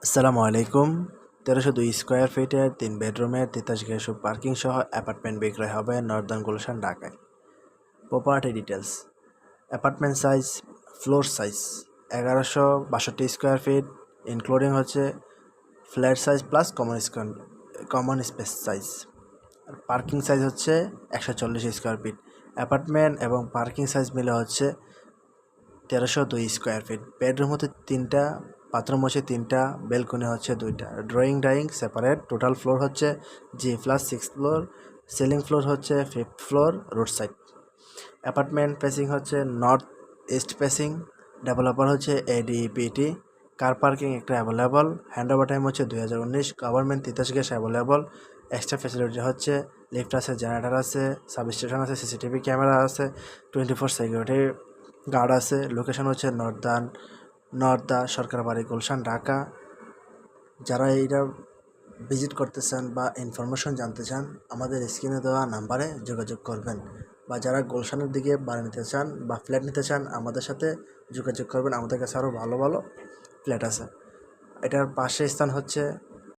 আসসালামু আলাইকুম। ১৩০২ স্কোয়ার ফিটের ৩ বেডরুমের ৪৩ গ্যাসো পার্কিং সহ অ্যাপার্টমেন্ট বিক্রয় হবে নর্দার্ন গুলশান, ঢাকায়। Property details: apartment size, floor size ১১৬২ square feet, including হচ্ছে flat size plus common space size. আর পার্কিং সাইজ হচ্ছে ১৪০ স্কোয়ার ফিট। অ্যাপার্টমেন্ট এবং পার্কিং সাইজ মিলে হচ্ছে ১৩০২ স্কোয়ার ফিট। বেডরুম হচ্ছে ৩টা, বাথরুম হচ্ছে 3টা, বেলকনি হচ্ছে 2টা, drawing dining separate. Total floor হচ্ছে G+6 ফ্লোর, সিলিং ফ্লোর হচ্ছে 5th floor, road side. Apartment facing হচ্ছে নর্থ ইস্ট ফেসিং। ডেভেলপার হচ্ছে ADPT। কার পার্কিং একটা অ্যাভেলেবল। হ্যান্ড ওভার টাইম হচ্ছে 2019। Government Titas gas available. Extra facility হচ্ছে lift আছে, generator আছে, substation আছে, CCTV ক্যামেরা আছে, 24 সিকিউরিটি গার্ড আছে। লোকেশন হচ্ছে নর্দা সরকার বাড়ি, গুলশান, ঢাকা। যারা এইটা ভিজিট করতে চান বা ইনফরমেশন জানতে চান, আমাদের স্ক্রিনে দেওয়া নাম্বারে যোগাযোগ করবেন। বা যারা গুলশানের দিকে বাড়ি নিতে চান বা ফ্ল্যাট নিতে চান, আমাদের সাথে যোগাযোগ করবেন। আমাদের কাছে আরও ভালো ভালো ফ্ল্যাট আছে। এটার পাশে স্থান হচ্ছে